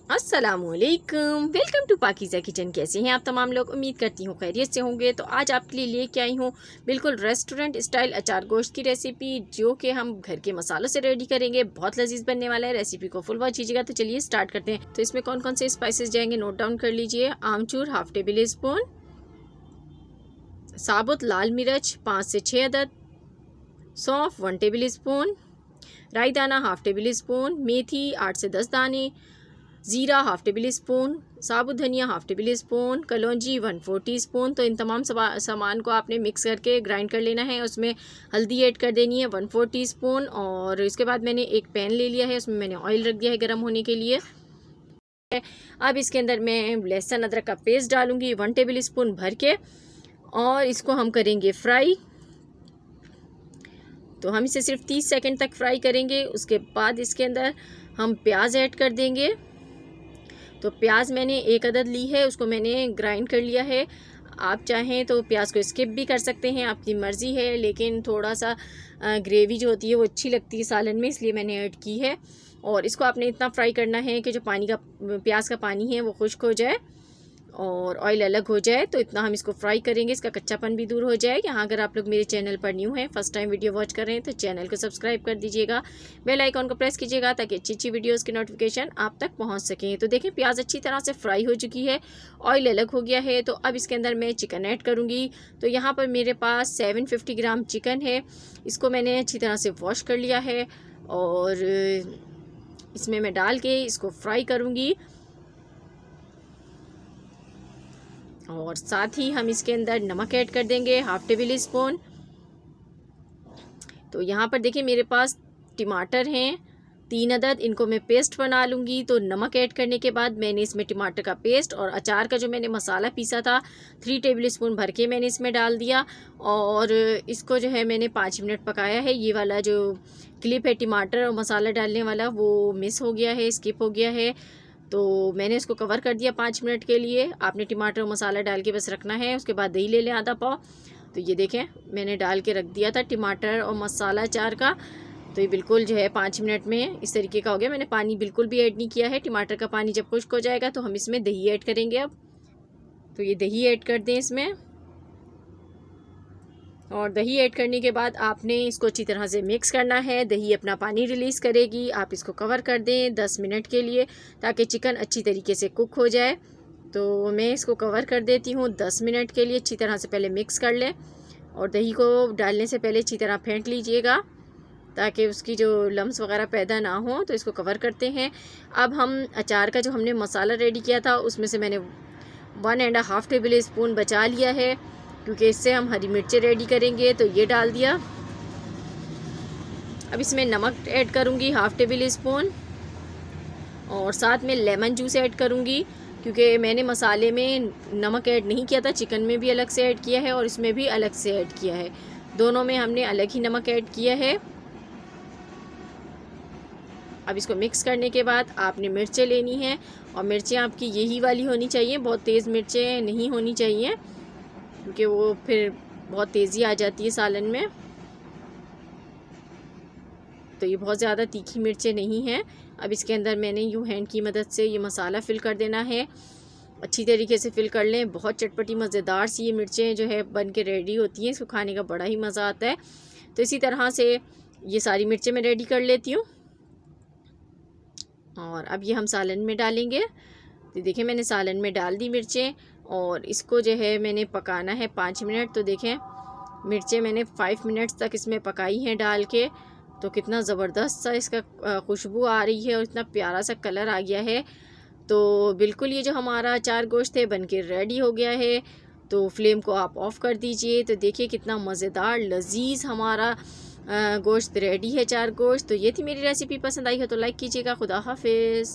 अस्सलामुअलैकुम, welcome to Pakeezah kitchen. कैसे हैं आप तमाम लोग? उम्मीद करती हूँ खैरियत से होंगे। तो आज आपके लिए लेके आई हूँ बिल्कुल रेस्टोरेंट स्टाइल अचार गोश्त की रेसिपी, जो कि हम घर के मसालों से रेडी करेंगे। बहुत लजीज बनने वाला है। रेसिपी को फुल वॉच कीजिएगा। तो चलिए स्टार्ट करते हैं। तो इसमें कौन कौन से स्पाइसेस जाएंगे नोट डाउन कर लीजिए। आमचूर हाफ टेबल स्पून, साबुत लाल मिर्च 5 से 6 अदद, सौंफ 1 टेबल स्पून, राई दाना हाफ टेबल स्पून, मेथी 8 से 10 दाने, ज़ीरा हाफ टेबल स्पून, साबुत धनिया हाफ टेबल स्पून, कलौंजी 1/4 टीस्पून। तो इन तमाम सामान को आपने मिक्स करके ग्राइंड कर लेना है। उसमें हल्दी ऐड कर देनी है 1/4 टीस्पून। और इसके बाद मैंने एक पैन ले लिया है, उसमें मैंने ऑयल रख दिया है गर्म होने के लिए। अब इसके अंदर मैं लहसुन अदरक का पेस्ट डालूंगी 1 टेबल स्पून भर के, और इसको हम करेंगे फ्राई। तो हम इसे सिर्फ 30 सेकंड तक फ्राई करेंगे। उसके बाद इसके अंदर हम प्याज ऐड कर देंगे। तो प्याज मैंने 1 अदद ली है, उसको मैंने ग्राइंड कर लिया है। आप चाहें तो प्याज को स्किप भी कर सकते हैं, आपकी मर्ज़ी है। लेकिन थोड़ा सा ग्रेवी जो होती है वो अच्छी लगती है सालन में, इसलिए मैंने ऐड की है। और इसको आपने इतना फ्राई करना है कि जो पानी का प्याज का पानी है वो खुश्क हो जाए और ऑयल अलग हो जाए। तो इतना हम इसको फ्राई करेंगे, इसका कच्चापन भी दूर हो जाए। यहाँ अगर आप लोग मेरे चैनल पर न्यू हैं, फर्स्ट टाइम वीडियो वॉच कर रहे हैं, तो चैनल को सब्सक्राइब कर दीजिएगा, बेल आइकॉन को प्रेस कीजिएगा ताकि अच्छी अच्छी वीडियोस की नोटिफिकेशन आप तक पहुँच सकें। तो देखें प्याज अच्छी तरह से फ्राई हो चुकी है, ऑयल अलग हो गया है। तो अब इसके अंदर मैं चिकन ऐड करूँगी। तो यहाँ पर मेरे पास 750 ग्राम चिकन है, इसको मैंने अच्छी तरह से वॉश कर लिया है और इसमें मैं डाल के इसको फ्राई करूँगी। और साथ ही हम इसके अंदर नमक ऐड कर देंगे हाफ टेबल स्पून। तो यहाँ पर देखिए मेरे पास टमाटर हैं 3 अदद, इनको मैं पेस्ट बना लूँगी। तो नमक ऐड करने के बाद मैंने इसमें टमाटर का पेस्ट और अचार का जो मैंने मसाला पीसा था 3 टेबल स्पून भर के मैंने इसमें डाल दिया। और इसको जो है मैंने 5 मिनट पकाया है। ये वाला जो क्लिप है टमाटर और मसाला डालने वाला वो मिस हो गया है, स्किप हो गया है। तो मैंने इसको कवर कर दिया 5 मिनट के लिए। आपने टमाटर और मसाला डाल के बस रखना है। उसके बाद दही ले लें आधा पाव। तो ये देखें मैंने डाल के रख दिया था टमाटर और मसाला अचार का। तो ये बिल्कुल जो है 5 मिनट में इस तरीके का हो गया। मैंने पानी बिल्कुल भी ऐड नहीं किया है। टमाटर का पानी जब खुश्क हो जाएगा तो हम इसमें दही ऐड करेंगे। अब तो ये दही ऐड कर दें इसमें, और दही ऐड करने के बाद आपने इसको अच्छी तरह से मिक्स करना है। दही अपना पानी रिलीज़ करेगी। आप इसको कवर कर दें 10 मिनट के लिए ताकि चिकन अच्छी तरीके से कुक हो जाए। तो मैं इसको कवर कर देती हूँ 10 मिनट के लिए। अच्छी तरह से पहले मिक्स कर लें और दही को डालने से पहले अच्छी तरह फेंट लीजिएगा ताकि उसकी जो लम्स वगैरह पैदा ना हो। तो इसको कवर करते हैं। अब हम अचार का जो हमने मसाला रेडी किया था उसमें से मैंने 1.5 टेबल स्पून बचा लिया है, क्योंकि इससे हम हरी मिर्चें रेडी करेंगे। तो ये डाल दिया। अब इसमें नमक ऐड करूँगी हाफ टेबल स्पून, और साथ में लेमन जूस ऐड करूँगी, क्योंकि मैंने मसाले में नमक ऐड नहीं किया था। चिकन में भी अलग से ऐड किया है और इसमें भी अलग से ऐड किया है। दोनों में हमने अलग ही नमक ऐड किया है। अब इसको मिक्स करने के बाद आपने मिर्चें लेनी हैं, और मिर्चें आपकी यही वाली होनी चाहिए, बहुत तेज़ मिर्चें नहीं होनी चाहिए, क्योंकि वो फिर बहुत तेज़ी आ जाती है सालन में। तो ये बहुत ज़्यादा तीखी मिर्चें नहीं हैं। अब इसके अंदर मैंने यूँ हैंड की मदद से ये मसाला फ़िल कर देना है। अच्छी तरीके से फ़िल कर लें। बहुत चटपटी मज़ेदार सी ये मिर्चें जो है बन के रेडी होती हैं। इसको खाने का बड़ा ही मज़ा आता है। तो इसी तरह से ये सारी मिर्चें मैं रेडी कर लेती हूँ। और अब ये हम सालन में डालेंगे। तो देखिए मैंने सालन में डाल दी मिर्चें, और इसको जो है मैंने पकाना है 5 मिनट। तो देखें मिर्चें मैंने 5 मिनट्स तक इसमें पकाई हैं डाल के। तो कितना ज़बरदस्त सा इसका खुशबू आ रही है और इतना प्यारा सा कलर आ गया है। तो बिल्कुल ये जो हमारा अचार गोश्त है बन के रेडी हो गया है। तो फ्लेम को आप ऑफ़ कर दीजिए। तो देखिए कितना मज़ेदार लजीज़ हमारा गोश्त रेडी है, अचार गोश्त। तो ये थी मेरी रेसिपी। पसंद आई हो तो लाइक कीजिएगा। खुदा हाफिज़।